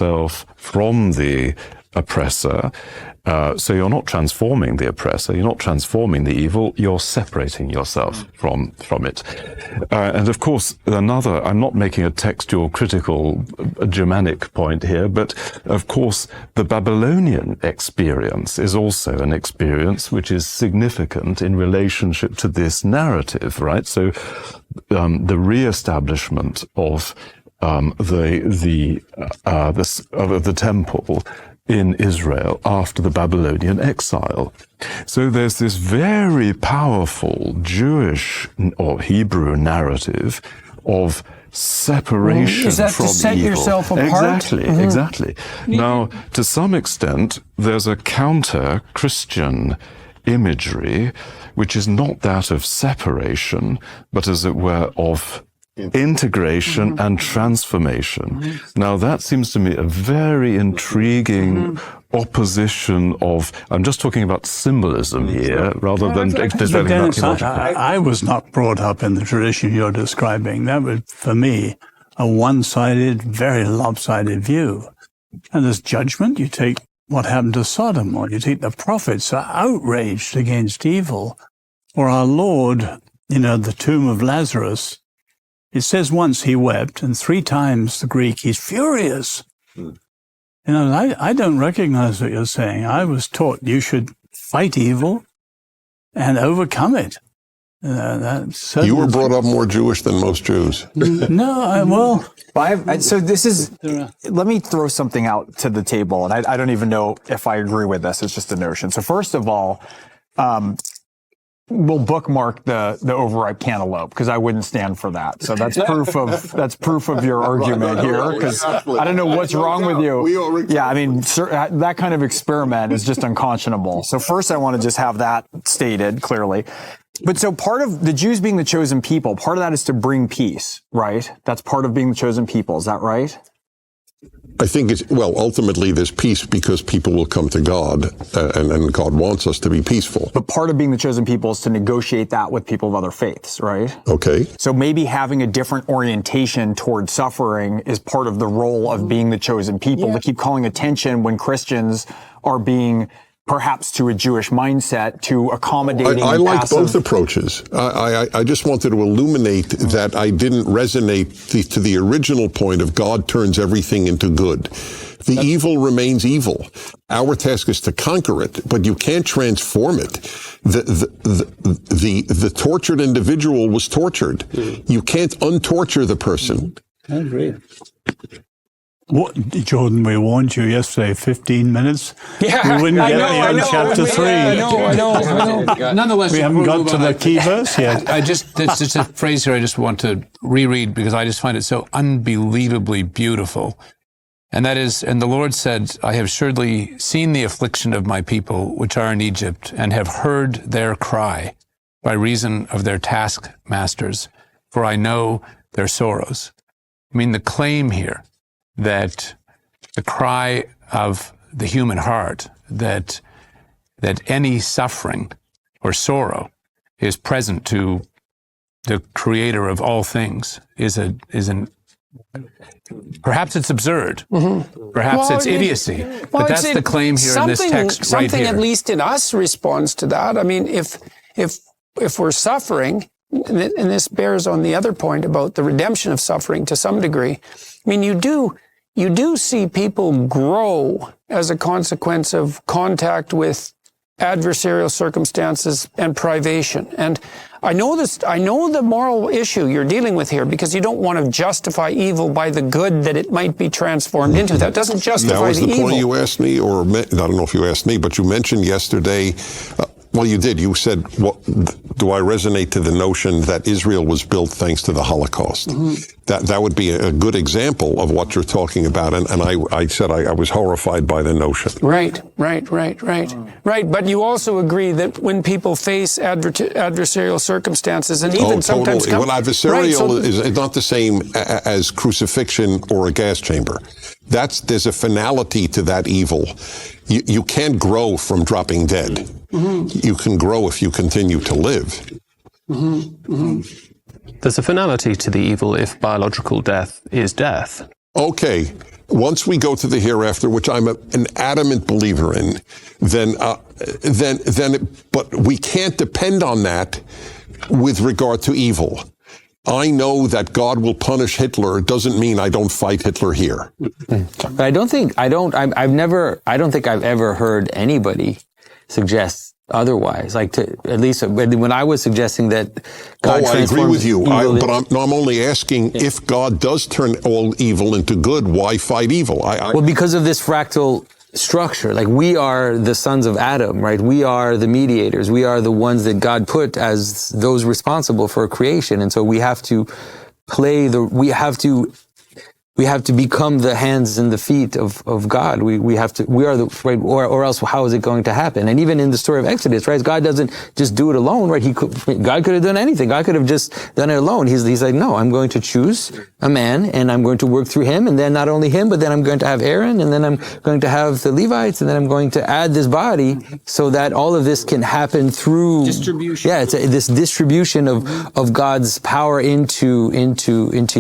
yourself from the oppressor. So you're not transforming the oppressor, you're not transforming the evil, you're separating yourself from it. And of course, another, I'm not making a textual critical Germanic point here, but of course, the Babylonian experience is also an experience which is significant in relationship to this narrative, right? So the re-establishment of the temple in Israel after the Babylonian exile. So there's this very powerful Jewish or Hebrew narrative of separation Is that from to set evil. yourself apart? Exactly, exactly. Now, to some extent, there's a counter-Christian imagery, which is not that of separation, but as it were of integration and transformation. Now, that seems to me a very intriguing opposition of, I'm just talking about symbolism here, rather than developing that theologically. I was not brought up in the tradition you're describing. That was, for me, a one-sided, very lopsided view. And there's judgment. You take what happened to Sodom, or you take the prophets are outraged against evil. Or our Lord, the tomb of Lazarus, it says once he wept, and 3 times the Greek, he's furious. I don't recognize what you're saying. I was taught you should fight evil and overcome it. You were brought up more Jewish than most Jews. No, so this is, let me throw something out to the table, and I don't even know if I agree with this. It's just a notion. So first of all, we'll bookmark the overripe cantaloupe, because I wouldn't stand for that. So that's proof of your argument here, because I don't know what's wrong with you. Yeah, I mean, that kind of experiment is just unconscionable. So first I want to just have that stated clearly. But so part of the Jews being the chosen people, part of that is to bring peace, right? That's part of being the chosen people. Is that right? I think ultimately there's peace because people will come to God, and God wants us to be peaceful. But part of being the chosen people is to negotiate that with people of other faiths, right? Okay. So maybe having a different orientation toward suffering is part of the role of being the chosen people, to keep calling attention when Christians are being, perhaps to a Jewish mindset, to accommodating. I like both approaches. I just wanted to illuminate that I didn't resonate to the original point of God turns everything into good. The evil remains evil. Our task is to conquer it, but you can't transform it. The tortured individual was tortured. You can't untorture the person. I agree. Jordan, we warned you yesterday, 15 minutes. Yeah, we wouldn't get beyond chapter 3. I know. Nonetheless, we haven't got to the key verse yet. there's just a phrase here I just want to reread, because I just find it so unbelievably beautiful. And that is, and the Lord said, I have surely seen the affliction of my people, which are in Egypt, and have heard their cry by reason of their taskmasters, for I know their sorrows. I mean, the claim here that the cry of the human heart, that any suffering or sorrow is present to the creator of all things is perhaps it's absurd, perhaps it's idiocy, but that's the claim here in this text right here. Something at least in us responds to that. I mean, if we're suffering, and this bears on the other point about the redemption of suffering to some degree, I mean, you do see people grow as a consequence of contact with adversarial circumstances and privation. And I know the moral issue you're dealing with here, because you don't want to justify evil by the good that it might be transformed into. That doesn't justify the evil. That was the point you asked me, or I don't know if you asked me, but you mentioned yesterday. Well, you did. You said, do I resonate to the notion that Israel was built thanks to the Holocaust? That would be a good example of what you're talking about. And I said I was horrified by the notion. Right. But you also agree that when people face adversarial circumstances, and even sometimes totally. Well, adversarial is not the same as crucifixion or a gas chamber. There's a finality to that evil. You can't grow from dropping dead. You can grow if you continue to live. There's a finality to the evil if biological death is death. Okay. once we go to the hereafter, which I'm an adamant believer in, but we can't depend on that with regard to evil. I know that God will punish Hitler. It doesn't mean I don't fight Hitler here. But I don't think I've ever heard anybody suggest otherwise. Like, at least when I was suggesting that God I agree with you. But I'm only asking, if God does turn all evil into good, why fight evil? Well, because of this fractal structure. Like, we are the sons of Adam, right? We are the mediators. We are the ones that God put as those responsible for creation. And so we have to we have to become the hands and the feet of God. We are the, right, or else how is it going to happen? And even in the story of Exodus, right? God doesn't just do it alone, right? God could have done anything. God could have just done it alone. He's like, no, I'm going to choose a man and I'm going to work through him. And then not only him, but then I'm going to have Aaron, and then I'm going to have the Levites, and then I'm going to add this body so that all of this can happen through distribution. Yeah, it's this distribution of God's power into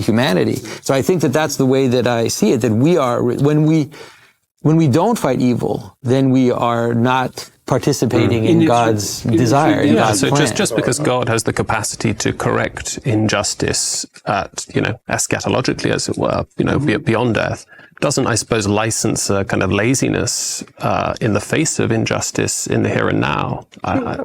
humanity. So I think that that's the way that I see it, that we are, when we don't fight evil, then we are not participating in God's desire, in God's plan. So just because God has the capacity to correct injustice at, eschatologically, as it were, beyond death, doesn't, I suppose, license a kind of laziness in the face of injustice in the here and now.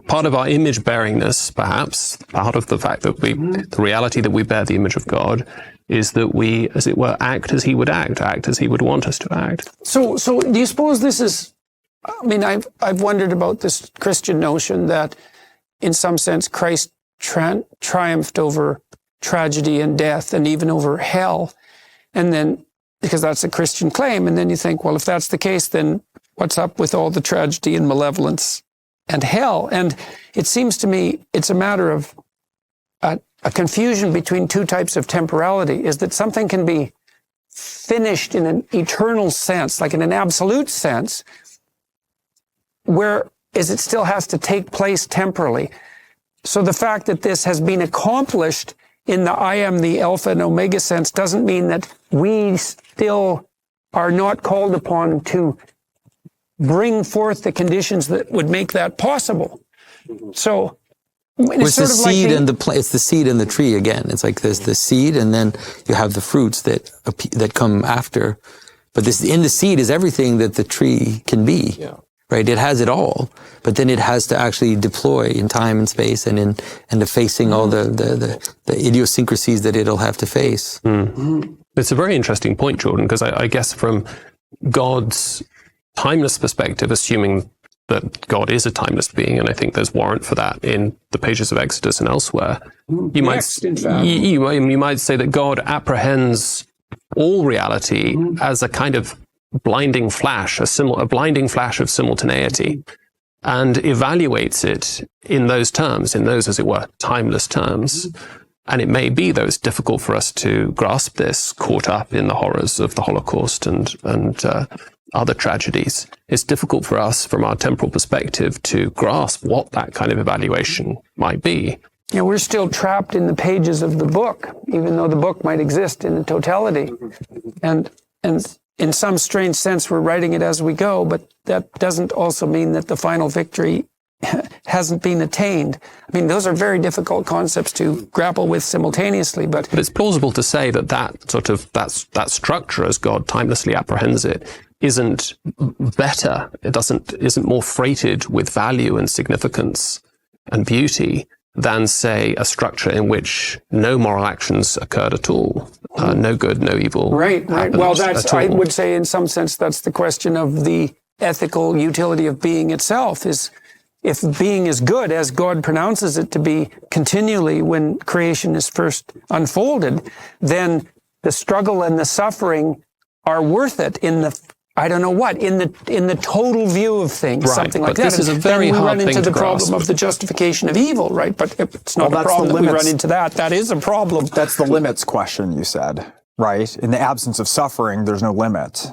Part of our image bearingness, perhaps, part of the fact that the reality that we bear the image of God, is that we, as it were, act as he would act as he would want us to act. So do you suppose this is, I've wondered about this Christian notion that in some sense Christ triumphed over tragedy and death and even over hell. And then, because that's a Christian claim, and then you think, well, if that's the case, then what's up with all the tragedy and malevolence and hell? And it seems to me it's a matter of a confusion between two types of temporality, is that something can be finished in an eternal sense, like in an absolute sense, whereas it still has to take place temporally. So the fact that this has been accomplished in the I am the Alpha and Omega sense doesn't mean that we still are not called upon to bring forth the conditions that would make that possible. So it's the seed and it's the seed and the tree again. It's like there's the seed, and then you have the fruits that come after. But in the seed is everything that the tree can be. Yeah. Right? It has it all, but then it has to actually deploy in time and space, and to facing all the idiosyncrasies that it'll have to face. Mm. It's a very interesting point, Jordan, because I guess from God's timeless perspective, assuming that God is a timeless being, and I think there's warrant for that in the pages of Exodus and elsewhere. You might say that God apprehends all reality as a kind of blinding flash, a blinding flash of simultaneity, and evaluates it in those terms, as it were, timeless terms. And it may be, though, it's difficult for us to grasp this, caught up in the horrors of the Holocaust and other tragedies. It's difficult for us, from our temporal perspective, to grasp what that kind of evaluation might be. Yeah, we're still trapped in the pages of the book, even though the book might exist in the totality. And in some strange sense, we're writing it as we go, but that doesn't also mean that the final victory hasn't been attained. I mean, those are very difficult concepts to grapple with simultaneously, but it's plausible to say that structure, as God timelessly apprehends it, isn't better. It isn't more freighted with value and significance and beauty than, say, a structure in which no moral actions occurred at all. No good, no evil. Right. Well, I would say in some sense that's the question of the ethical utility of being itself, is if being is good, as God pronounces it to be continually when creation is first unfolded, then the struggle and the suffering are worth it in the, I don't know what, in the total view of things, right, something like that. This is a very hard thing to grasp. We run into the problem of the justification of evil, right? But if it's not a problem that we run into that is a problem. That's the limits question you said, right? In the absence of suffering, there's no limit.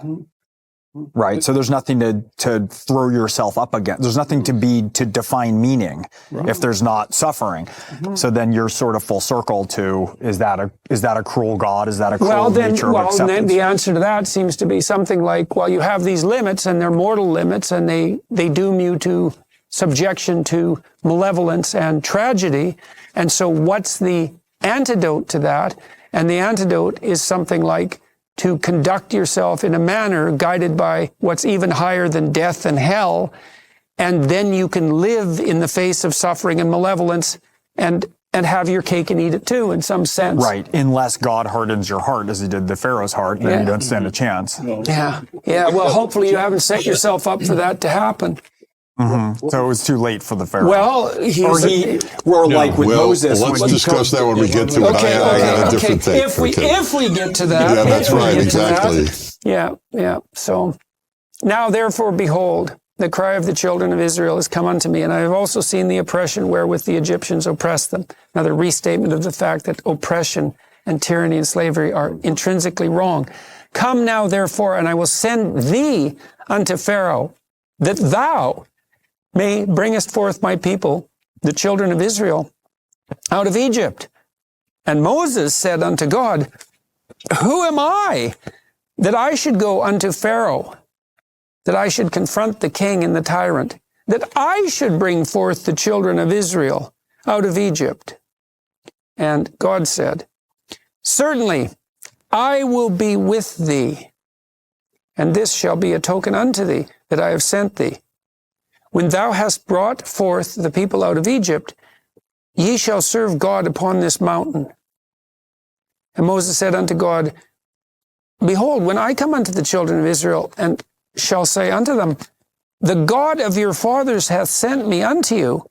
right? So there's nothing to throw yourself up against. There's nothing to define meaning if there's not suffering. So then you're sort of full circle to, is that a cruel God? Is that a cruel nature of acceptance? Then the answer to that seems to be something like, well, you have these limits and they're mortal limits and they doom you to subjection to malevolence and tragedy. And so what's the antidote to that? And the antidote is something like to conduct yourself in a manner guided by what's even higher than death and hell, and then you can live in the face of suffering and malevolence and have your cake and eat it too, in some sense. Right, unless God hardens your heart as he did the Pharaoh's heart, then you don't stand a chance. Yeah, well, hopefully you haven't set yourself up for that to happen. So it was too late for the Pharaoh. Well, like with Moses. Let's discuss that when we get to it. I got a different thing. If we get to that. Yeah, that's right, exactly. Yeah. So now, therefore, behold, the cry of the children of Israel has come unto me, and I have also seen the oppression wherewith the Egyptians oppress them. Another restatement of the fact that oppression and tyranny and slavery are intrinsically wrong. Come now, therefore, and I will send thee unto Pharaoh, that thou may bringest forth my people, the children of Israel, out of Egypt. And Moses said unto God, who am I that I should go unto Pharaoh, that I should confront the king and the tyrant, that I should bring forth the children of Israel out of Egypt? And God said, certainly I will be with thee, and this shall be a token unto thee that I have sent thee. When thou hast brought forth the people out of Egypt, ye shall serve God upon this mountain. And Moses said unto God, behold, when I come unto the children of Israel, and shall say unto them, the God of your fathers hath sent me unto you,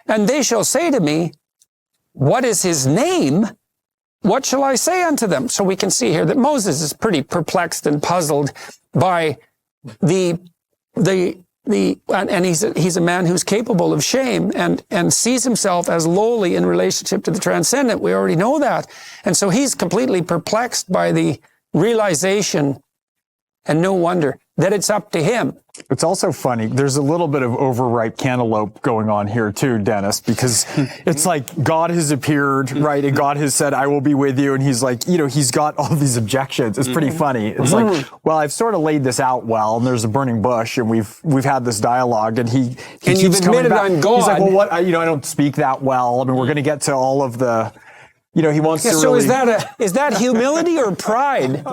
and they shall say to me, what is his name? What shall I say unto them? So we can see here that Moses is pretty perplexed and puzzled by and he's a man who's capable of shame and sees himself as lowly in relationship to the transcendent. We already know that. And so he's completely perplexed by the realization, and no wonder, that it's up to him. It's also funny. There's a little bit of overripe cantaloupe going on here too, Dennis, because it's like God has appeared, right? And God has said, I will be with you. And he's like, he's got all these objections. It's pretty funny. It's like, well, I've sort of laid this out well, and there's a burning bush, and we've had this dialogue, and he and keeps you've admitted coming back. I'm God. He's like, well, what? I don't speak that well. I mean, we're going to get to all of the, he wants to so really. is that humility or pride?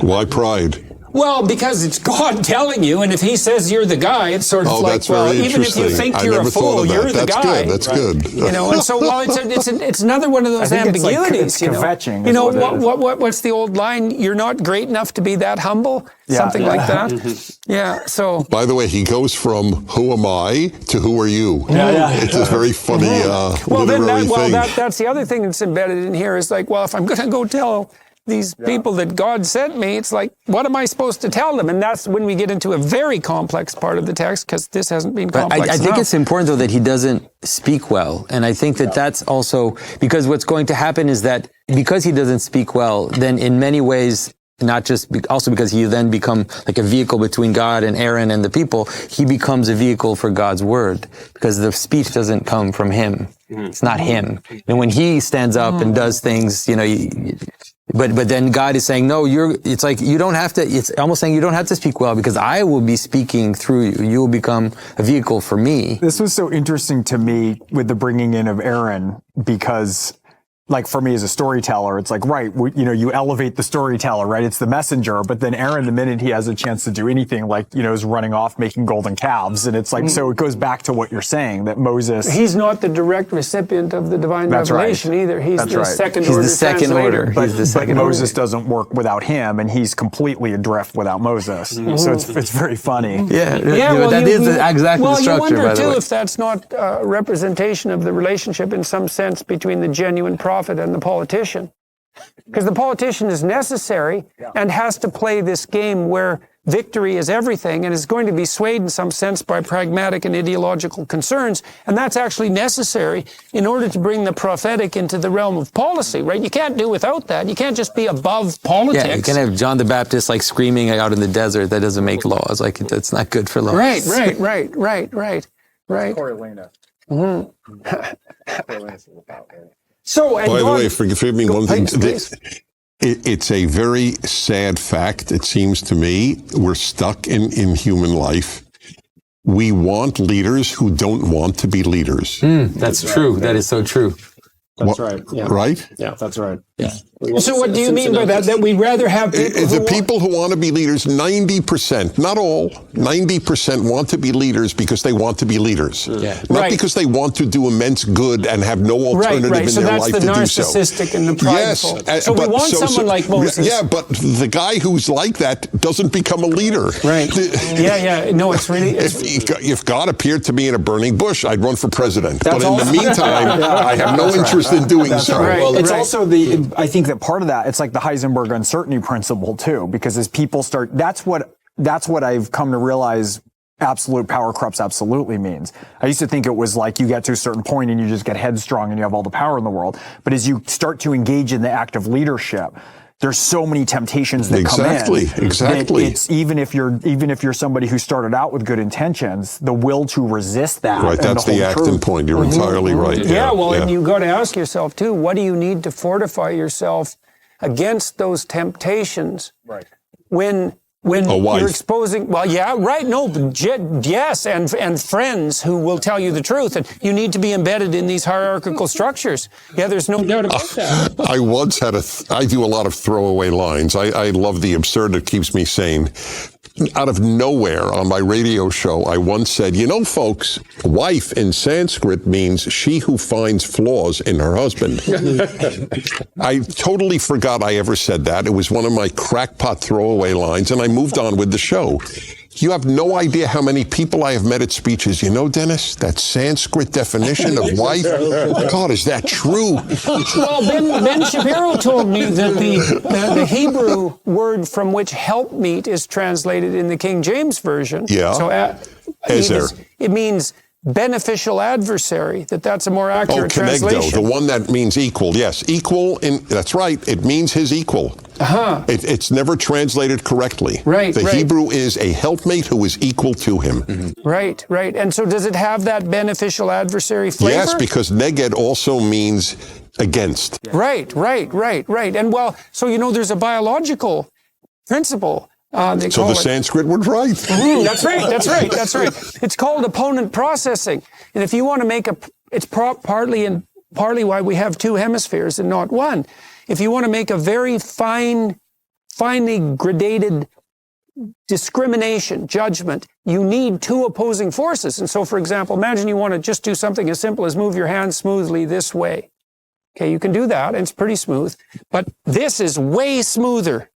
Why pride? Well, because it's God telling you, and if he says you're the guy, it's sort of like, well, even if you think you're a fool, you're the guy. That's good. And so, it's another one of those ambiguities. Like what's the old line? You're not great enough to be that humble. Something like that. Yeah. So. By the way, he goes from "Who am I?" to "Who are you?" It's a very funny literary thing. That's the other thing that's embedded in here is like, well, if I'm going to go tell these people that God sent me, it's like, what am I supposed to tell them? And that's when we get into a very complex part of the text, because this hasn't been complex I think it's important, though, that he doesn't speak well. And I think that that's also, because what's going to happen is that because he doesn't speak well, then in many ways, also because he then become like a vehicle between God and Aaron and the people, he becomes a vehicle for God's word, because the speech doesn't come from him. It's not him. And when he stands up and does things, but then God is saying, no, it's like, you don't have to, it's almost saying you don't have to speak well, because I will be speaking through you. You will become a vehicle for me. This was so interesting to me with the bringing in of Aaron, because like for me as a storyteller, it's like, right, you elevate the storyteller, right? It's the messenger, but then Aaron, the minute he has a chance to do anything, like, is running off making golden calves. And it's like, so it goes back to what you're saying, that Moses. He's not the direct recipient of the divine revelation either. He's the second order. He's the second order. But Moses doesn't work without him, and he's completely adrift without Moses. So it's very funny. Well, that is exactly the structure, you wonder by the too way. if that's not a representation of the relationship in some sense between the genuine prophet and the politician. Because the politician is necessary and has to play this game where victory is everything and is going to be swayed in some sense by pragmatic and ideological concerns. And that's actually necessary in order to bring the prophetic into the realm of policy, right? You can't do without that. You can't just be above politics. Yeah, you can have John the Baptist like screaming out in the desert. That doesn't make laws. Like, that's not good for laws. Right. Correlina. So, and by the God, way, forgive me one thing. please. It's a very sad fact, it seems to me. We're stuck in human life. We want leaders who don't want to be leaders. That's true. That is so true. That's right. Yeah. Right? Yeah, that's right. Yeah. So what do you mean by that? That we'd rather have people The people who want to be leaders, 90%, not all, 90% want to be leaders because they want to be leaders. Yeah. Not because they want to do immense good and have no alternative in So their that's life the to do so. narcissistic and the prideful. Yes. So we want someone like Moses. Yeah, but the guy who's like that doesn't become a leader. Right. Yeah. No, it's really... If God appeared to me in a burning bush, I'd run for president. That's But in the meantime, I have no interest in doing so. right. Well, it's Right. also I think that part of that, it's like the Heisenberg uncertainty principle too, because as people start, that's what I've come to realize absolute power corrupts absolutely means. I used to think it was like you get to a certain point and you just get headstrong and you have all the power in the world. But as you start to engage in the act of leadership, there's so many temptations that come in. Exactly. It's even if you're somebody who started out with good intentions, the will to resist that. Right, and that's to the hold acting true. point. You're entirely right. And you got to ask yourself too, what do you need to fortify yourself against those temptations? Right. When A wife. you're exposing, yes, and friends who will tell you the truth, and you need to be embedded in these hierarchical structures. Yeah, there's no doubt about that. I once had I do a lot of throwaway lines. I love the absurd. It keeps me sane. Out of nowhere on my radio show, I once said, you know, folks, wife in Sanskrit means she who finds flaws in her husband. I totally forgot I ever said that. It was one of my crackpot throwaway lines, and I moved on with the show. You have no idea how many people I have met at speeches. You know, Dennis, that Sanskrit definition of wife? God, is that true? Well, Ben Shapiro told me that the Hebrew word from which helpmeet is translated in the King James Version. Yeah. So Ezer. it means beneficial adversary, that's a more accurate translation. The one that means equal. Yes, equal. That's right. It means his equal. It's never translated correctly. Right. The Hebrew is a helpmate who is equal to him. Mm-hmm. Right. And so does it have that beneficial adversary flavor? Yes, because neged also means against. Right. And so, there's a biological principle. So the Sanskrit was right. That's right. It's called opponent processing. And if you want to make it's partly why we have two hemispheres and not one. If you want to make a very finely gradated discrimination, judgment, you need two opposing forces. And so, for example, imagine you want to just do something as simple as move your hand smoothly this way. Okay, you can do that, and it's pretty smooth. But this is way smoother.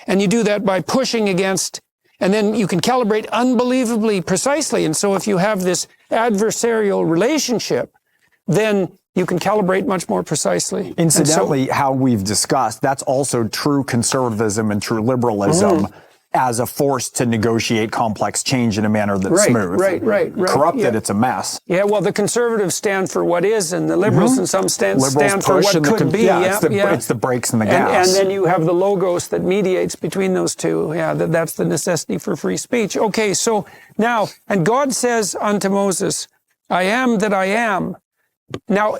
And you do that by pushing against, and then you can calibrate unbelievably precisely. And so if you have this adversarial relationship, then you can calibrate much more precisely. Incidentally, how we've discussed, that's also true conservatism and true liberalism as a force to negotiate complex change in a manner that's smooth. Right. Corrupted, it's a mess. Yeah, well, the conservatives stand for what is, and the liberals in some stand for what could be. It's the brakes and the gas. And then you have the logos that mediates between those two. Yeah, that's the necessity for free speech. Okay, so now, and God says unto Moses, I am that I am. Now,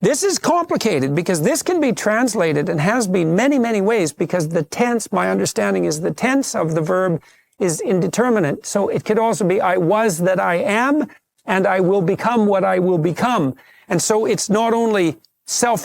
this is complicated because this can be translated and has been many, many ways because the tense, my understanding is the tense of the verb is indeterminate. So it could also be I was that I am and I will become what I will become. And so it's not only self